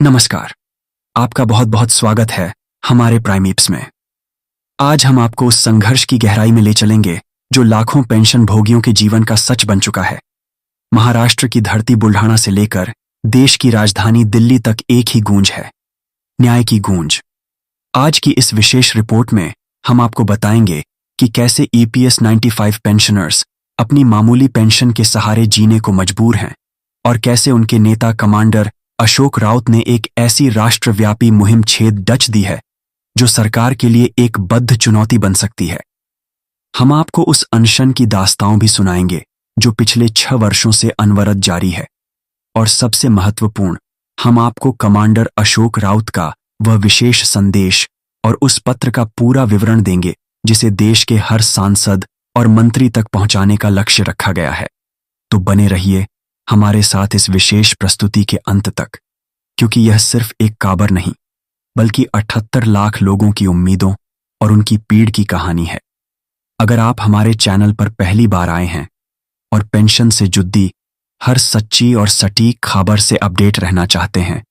नमस्कार। आपका बहुत बहुत स्वागत है हमारे प्राइमेप्स में। आज हम आपको उस संघर्ष की गहराई में ले चलेंगे जो लाखों पेंशन भोगियों के जीवन का सच बन चुका है। महाराष्ट्र की धरती बुल्ढाना से लेकर देश की राजधानी दिल्ली तक एक ही गूंज है, न्याय की गूंज। आज की इस विशेष रिपोर्ट में हम आपको बताएंगे कि कैसे EPS 95 पेंशनर्स अपनी मामूली पेंशन के सहारे जीने को मजबूर हैं और कैसे उनके नेता कमांडर अशोक राउत ने एक ऐसी राष्ट्रव्यापी मुहिम छेद डच दी है जो सरकार के लिए एक बद्ध चुनौती बन सकती है। हम आपको उस अनशन की दास्तां भी सुनाएंगे जो पिछले 6 वर्षों से अनवरत जारी है, और सबसे महत्वपूर्ण, हम आपको कमांडर अशोक राउत का वह विशेष संदेश और उस पत्र का पूरा विवरण देंगे जिसे देश के हर सांसद और मंत्री तक पहुंचाने का लक्ष्य रखा गया है। तो बने रहिए हमारे साथ इस विशेष प्रस्तुति के अंत तक, क्योंकि यह सिर्फ एक काबर नहीं बल्कि 78 लाख लोगों की उम्मीदों और उनकी पीड़ की कहानी है। अगर आप हमारे चैनल पर पहली बार आए हैं और पेंशन से जुड़ी हर सच्ची और सटीक खबर से अपडेट रहना चाहते हैं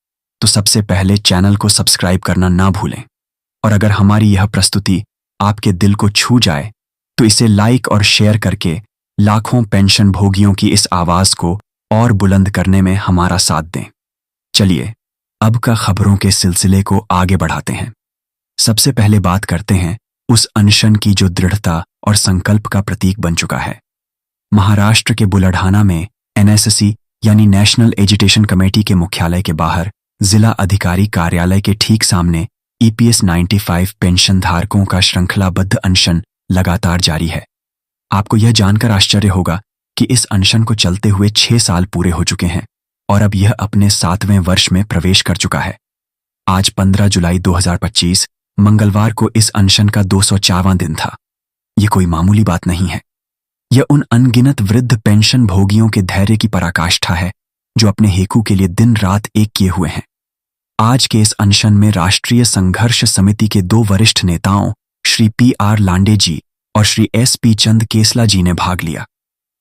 तो सबसे पहले चैनल को सब्सक्राइब करना ना भूलें। और अगर हमारी यह प्रस्तुति आपके दिल को छू जाए तो इसे लाइक और शेयर करके लाखों पेंशन भोगियों की इस आवाज को और बुलंद करने में हमारा साथ दें। चलिए अब का खबरों के सिलसिले को आगे बढ़ाते हैं। सबसे पहले बात करते हैं उस अनशन की जो दृढ़ता और संकल्प का प्रतीक बन चुका है। महाराष्ट्र के बुलढाना में NSC यानी नेशनल एजुकेशन कमेटी के मुख्यालय के बाहर जिला अधिकारी कार्यालय के ठीक सामने EPS 95 पेंशन धारकों का श्रृंखलाबद्ध अनशन लगातार जारी है। आपको यह जानकर आश्चर्य होगा कि इस अनशन को चलते हुए 6 साल पूरे हो चुके हैं और अब यह अपने 7वें वर्ष में प्रवेश कर चुका है। आज 15 जुलाई 2025 मंगलवार को इस अनशन का 204वां दिन था। यह कोई मामूली बात नहीं है। यह उन अनगिनत वृद्ध पेंशन भोगियों के धैर्य की पराकाष्ठा है जो अपने हेकू के लिए दिन रात एक किए हुए हैं। आज के इस अनशन में राष्ट्रीय संघर्ष समिति के 2 वरिष्ठ नेताओं श्री PR लांडे जी और श्री SP चंद केसला जी ने भाग लिया।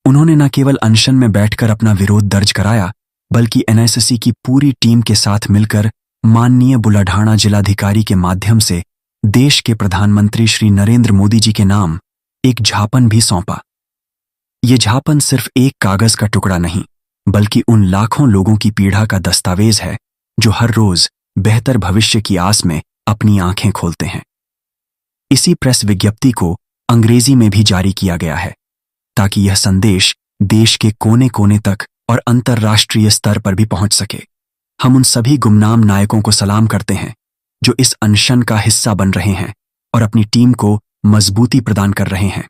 उन्होंने न केवल अनशन में बैठकर अपना विरोध दर्ज कराया बल्कि NSC की पूरी टीम के साथ मिलकर माननीय बुलढाना जिलाधिकारी के माध्यम से देश के प्रधानमंत्री श्री नरेंद्र मोदी जी के नाम एक ज्ञापन भी सौंपा। ये ज्ञापन सिर्फ एक कागज का टुकड़ा नहीं बल्कि उन लाखों लोगों की पीड़ा का दस्तावेज है जो हर रोज बेहतर भविष्य की आस में अपनी आंखें खोलते हैं। इसी प्रेस विज्ञप्ति को अंग्रेजी में भी जारी किया गया है ताकि यह संदेश देश के कोने कोने तक और अंतर्राष्ट्रीय स्तर पर भी पहुंच सके। हम उन सभी गुमनाम नायकों को सलाम करते हैं जो इस अनशन का हिस्सा बन रहे हैं और अपनी टीम को मजबूती प्रदान कर रहे हैं।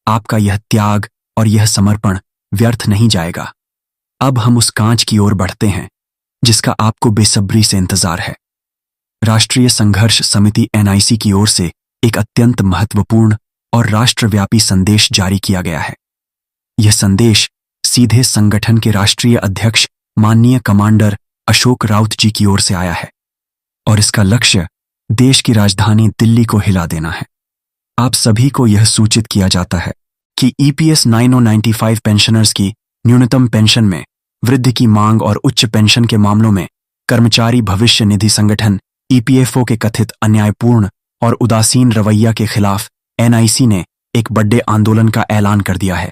आपका यह त्याग और यह समर्पण व्यर्थ नहीं जाएगा। अब हम उस कांच की ओर बढ़ते हैं जिसका आपको बेसब्री से इंतजार है। राष्ट्रीय संघर्ष समिति NIC की ओर से एक अत्यंत महत्वपूर्ण और राष्ट्रव्यापी संदेश जारी किया गया है। यह संदेश सीधे संगठन के राष्ट्रीय अध्यक्ष माननीय कमांडर अशोक राउत जी की ओर से आया है और इसका लक्ष्य देश की राजधानी दिल्ली को हिला देना है। आप सभी को यह सूचित किया जाता है कि EPS 95 पेंशनर्स की न्यूनतम पेंशन में वृद्धि की मांग और उच्च पेंशन के मामलों में कर्मचारी भविष्य निधि संगठन EPFO के कथित अन्यायपूर्ण और उदासीन रवैया के खिलाफ NIC ने एक बड़े आंदोलन का ऐलान कर दिया है।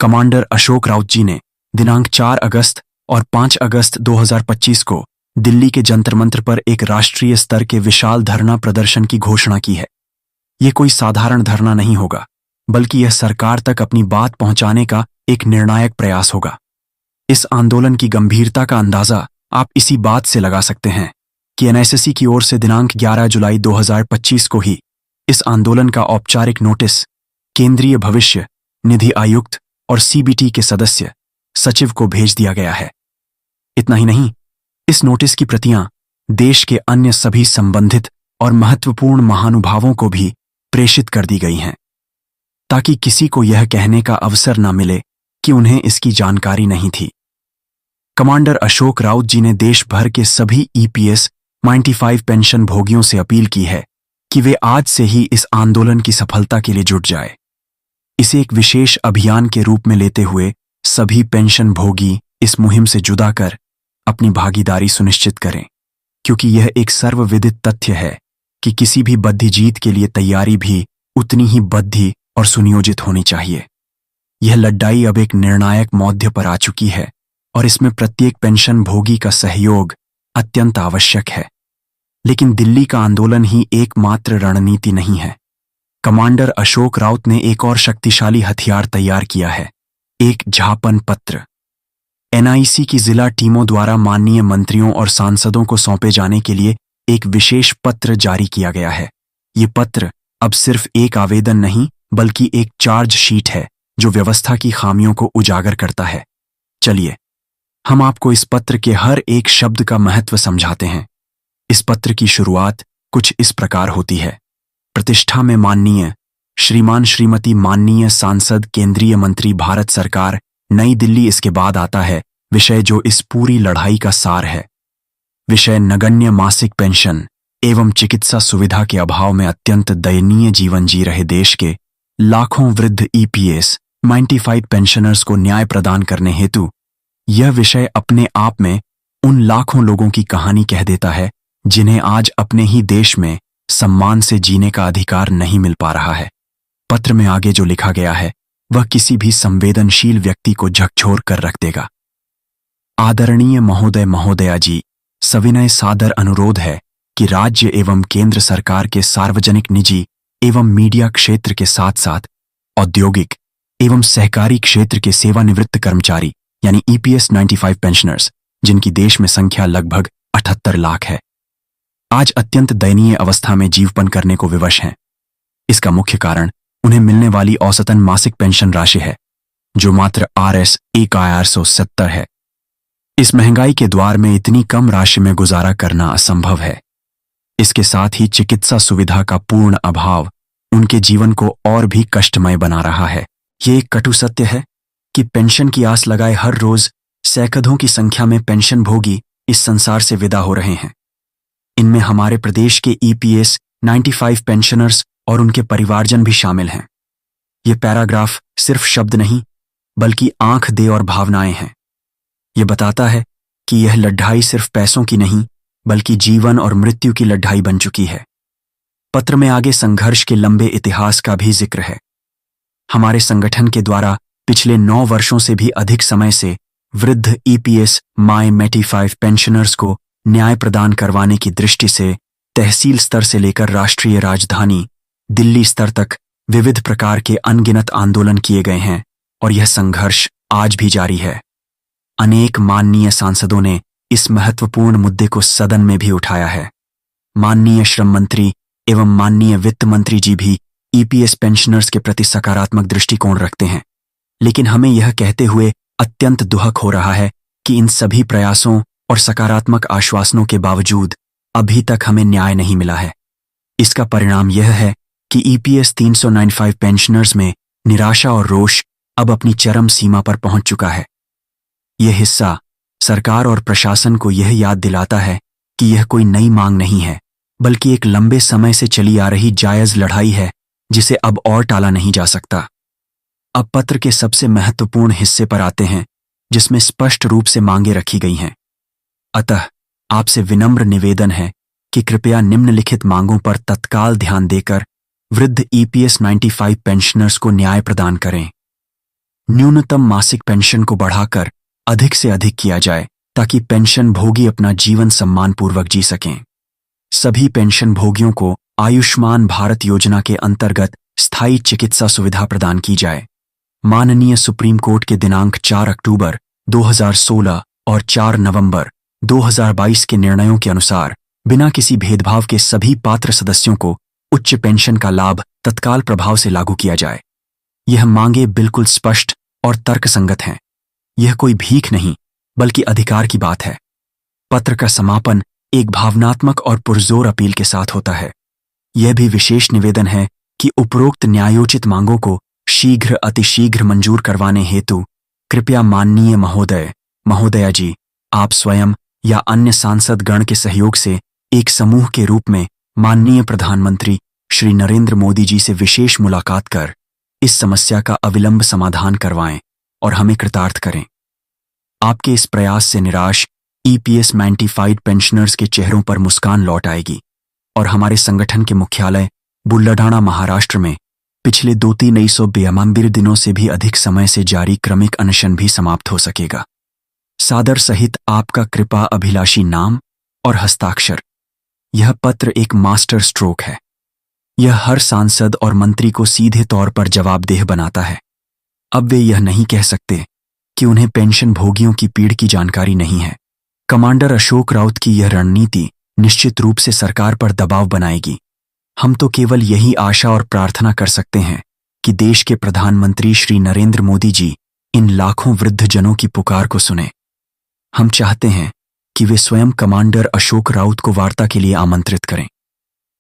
कमांडर अशोक राउत जी ने दिनांक 4 अगस्त और 5 अगस्त 2025 को दिल्ली के जंतर मंतर पर एक राष्ट्रीय स्तर के विशाल धरना प्रदर्शन की घोषणा की है। यह कोई साधारण धरना नहीं होगा बल्कि यह सरकार तक अपनी बात पहुंचाने का एक निर्णायक प्रयास होगा। इस आंदोलन की गंभीरता का अंदाजा आप इसी बात से लगा सकते हैं कि NSC की ओर से दिनांक 11 जुलाई 2025 को ही इस आंदोलन का औपचारिक नोटिस केंद्रीय भविष्य निधि आयुक्त और CBT के सदस्य सचिव को भेज दिया गया है। इतना ही नहीं, इस नोटिस की प्रतियां देश के अन्य सभी संबंधित और महत्वपूर्ण महानुभावों को भी प्रेषित कर दी गई हैं ताकि किसी को यह कहने का अवसर न मिले कि उन्हें इसकी जानकारी नहीं थी। कमांडर अशोक राउत जी ने देश भर के सभी EPS 95 पेंशन भोगियों से अपील की है कि वे आज से ही इस आंदोलन की सफलता के लिए जुट जाए। इसे एक विशेष अभियान के रूप में लेते हुए सभी पेंशन भोगी इस मुहिम से जुदा कर अपनी भागीदारी सुनिश्चित करें। क्योंकि यह एक सर्वविदित तथ्य है कि किसी भी बद्ध जीत के लिए तैयारी भी उतनी ही बद्ध और सुनियोजित होनी चाहिए। यह लड़ाई अब एक निर्णायक मोड़ पर आ चुकी है और इसमें प्रत्येक पेंशन भोगी का सहयोग अत्यंत आवश्यक है। लेकिन दिल्ली का आंदोलन ही एकमात्र रणनीति नहीं है। कमांडर अशोक राउत ने एक और शक्तिशाली हथियार तैयार किया है, एक ज्ञापन पत्र। एनआईसी की जिला टीमों द्वारा माननीय मंत्रियों और सांसदों को सौंपे जाने के लिए एक विशेष पत्र जारी किया गया है। ये पत्र अब सिर्फ एक आवेदन नहीं बल्कि एक चार्ज शीट है जो व्यवस्था की खामियों को उजागर करता है। चलिए हम आपको इस पत्र के हर एक शब्द का महत्व समझाते हैं। इस पत्र की शुरुआत कुछ इस प्रकार होती है। प्रतिष्ठा में माननीय श्रीमान श्रीमती माननीय सांसद केंद्रीय मंत्री भारत सरकार नई दिल्ली। इसके बाद आता है विषय जो इस पूरी लड़ाई का सार है। विषय नगण्य मासिक पेंशन एवं चिकित्सा सुविधा के अभाव में अत्यंत दयनीय जीवन जी रहे देश के लाखों वृद्ध ईपीएस 95 पेंशनर्स को न्याय प्रदान करने हेतु यह विषय अपने आप में उन लाखों लोगों की कहानी कह देता है जिन्हें आज अपने ही देश में सम्मान से जीने का अधिकार नहीं मिल पा रहा है। पत्र में आगे जो लिखा गया है वह किसी भी संवेदनशील व्यक्ति को झकझोर कर रख देगा। आदरणीय महोदय महोदया जी, सविनय सादर अनुरोध है कि राज्य एवं केंद्र सरकार के सार्वजनिक निजी एवं मीडिया क्षेत्र के साथ साथ औद्योगिक एवं सहकारी क्षेत्र के सेवानिवृत्त कर्मचारी यानी ईपीएस 95 पेंशनर्स, जिनकी देश में संख्या लगभग 78 लाख है, आज अत्यंत दयनीय अवस्था में जीवपन करने को विवश हैं। इसका मुख्य कारण उन्हें मिलने वाली औसतन मासिक पेंशन राशि है जो मात्र RS 1470 है। इस महंगाई के द्वार में इतनी कम राशि में गुजारा करना असंभव है। इसके साथ ही चिकित्सा सुविधा का पूर्ण अभाव उनके जीवन को और भी कष्टमय बना रहा है। ये एक कटु सत्य है कि पेंशन की आस लगाए हर रोज सैकड़ों की संख्या में पेंशन भोगी इस संसार से विदा हो रहे हैं। इनमें हमारे प्रदेश के ईपीएस 95 पेंशनर्स और उनके परिवारजन भी शामिल हैं। ये पैराग्राफ सिर्फ शब्द नहीं बल्कि आंख दे और भावनाएं हैं। ये बताता है कि यह लड़ाई सिर्फ पैसों की नहीं बल्कि जीवन और मृत्यु की लड़ाई बन चुकी है। पत्र में आगे संघर्ष के लंबे इतिहास का भी जिक्र है। हमारे संगठन के द्वारा पिछले 9 वर्षों से भी अधिक समय से वृद्ध ईपीएस 95 पेंशनर्स को न्याय प्रदान करवाने की दृष्टि से तहसील स्तर से लेकर राष्ट्रीय राजधानी दिल्ली स्तर तक विविध प्रकार के अनगिनत आंदोलन किए गए हैं और यह संघर्ष आज भी जारी है। अनेक माननीय सांसदों ने इस महत्वपूर्ण मुद्दे को सदन में भी उठाया है। माननीय श्रम मंत्री एवं माननीय वित्त मंत्री जी भी ईपीएस पेंशनर्स के प्रति सकारात्मक दृष्टिकोण रखते हैं। लेकिन हमें यह कहते हुए अत्यंत दुखद हो रहा है कि इन सभी प्रयासों और सकारात्मक आश्वासनों के बावजूद अभी तक हमें न्याय नहीं मिला है। इसका परिणाम यह है कि ईपीएस 395 पेंशनर्स में निराशा और रोष अब अपनी चरम सीमा पर पहुंच चुका है। यह हिस्सा सरकार और प्रशासन को यह याद दिलाता है कि यह कोई नई मांग नहीं है बल्कि एक लंबे समय से चली आ रही जायज लड़ाई है जिसे अब और टाला नहीं जा सकता। अब पत्र के सबसे महत्वपूर्ण हिस्से पर आते हैं जिसमें स्पष्ट रूप से मांगे रखी गई हैं। अतः आपसे विनम्र निवेदन है कि कृपया निम्नलिखित मांगों पर तत्काल ध्यान देकर वृद्ध ईपीएस 95 पेंशनर्स को न्याय प्रदान करें। न्यूनतम मासिक पेंशन को बढ़ाकर अधिक से अधिक किया जाए ताकि पेंशन भोगी अपना जीवन सम्मानपूर्वक जी सकें। सभी पेंशन भोगियों को आयुष्मान भारत योजना के अंतर्गत स्थायी चिकित्सा सुविधा प्रदान की जाए। माननीय सुप्रीम कोर्ट के दिनांक 4 अक्टूबर 2016 और 4 नवंबर 2022 के निर्णयों के अनुसार बिना किसी भेदभाव के सभी पात्र सदस्यों को उच्च पेंशन का लाभ तत्काल प्रभाव से लागू किया जाए। यह मांगे बिल्कुल स्पष्ट और तर्कसंगत हैं। यह कोई भीख नहीं बल्कि अधिकार की बात है। पत्र का समापन एक भावनात्मक और पुरजोर अपील के साथ होता है। यह भी विशेष निवेदन है कि उपरोक्त न्यायोचित मांगों को शीघ्र अतिशीघ्र मंजूर करवाने हेतु कृपया माननीय महोदय महोदया जी आप स्वयं या अन्य सांसद गण के सहयोग से एक समूह के रूप में माननीय प्रधानमंत्री श्री नरेंद्र मोदी जी से विशेष मुलाकात कर इस समस्या का अविलंब समाधान करवाएं और हमें कृतार्थ करें। आपके इस प्रयास से निराश ईपीएस मैंटिफाइड पेंशनर्स के चेहरों पर मुस्कान लौट आएगी और हमारे संगठन के मुख्यालय बुल्लढाणा महाराष्ट्र में पिछले 2-3 दिनों से भी अधिक समय से जारी क्रमिक अनशन भी समाप्त हो सकेगा। सादर सहित आपका कृपा अभिलाषी नाम और हस्ताक्षर। यह पत्र एक मास्टर स्ट्रोक है। यह हर सांसद और मंत्री को सीधे तौर पर जवाबदेह बनाता है। अब वे यह नहीं कह सकते कि उन्हें पेंशन भोगियों की पीड़ की जानकारी नहीं है। कमांडर अशोक राउत की यह रणनीति निश्चित रूप से सरकार पर दबाव बनाएगी। हम तो केवल यही आशा और प्रार्थना कर सकते हैं कि देश के प्रधानमंत्री श्री नरेंद्र मोदी जी इन लाखों वृद्धजनों की पुकार को सुने। हम चाहते हैं कि वे स्वयं कमांडर अशोक राउत को वार्ता के लिए आमंत्रित करें,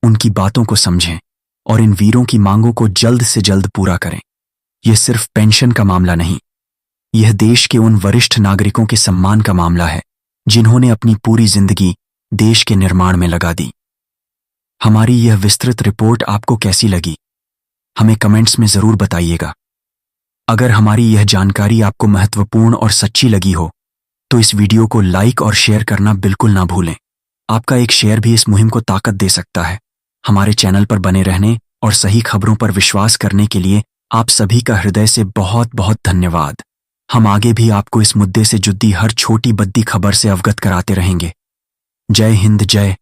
उनकी बातों को समझें और इन वीरों की मांगों को जल्द से जल्द पूरा करें। यह सिर्फ पेंशन का मामला नहीं, यह देश के उन वरिष्ठ नागरिकों के सम्मान का मामला है जिन्होंने अपनी पूरी जिंदगी देश के निर्माण में लगा दी। हमारी यह विस्तृत रिपोर्ट आपको कैसी लगी, हमें कमेंट्स में जरूर बताइएगा। अगर हमारी यह जानकारी आपको महत्वपूर्ण और सच्ची लगी हो तो इस वीडियो को लाइक और शेयर करना बिल्कुल ना भूलें। आपका एक शेयर भी इस मुहिम को ताकत दे सकता है। हमारे चैनल पर बने रहने और सही खबरों पर विश्वास करने के लिए आप सभी का हृदय से बहुत बहुत धन्यवाद। हम आगे भी आपको इस मुद्दे से जुड़ी हर छोटी बद्दी खबर से अवगत कराते रहेंगे। जय हिंद, जय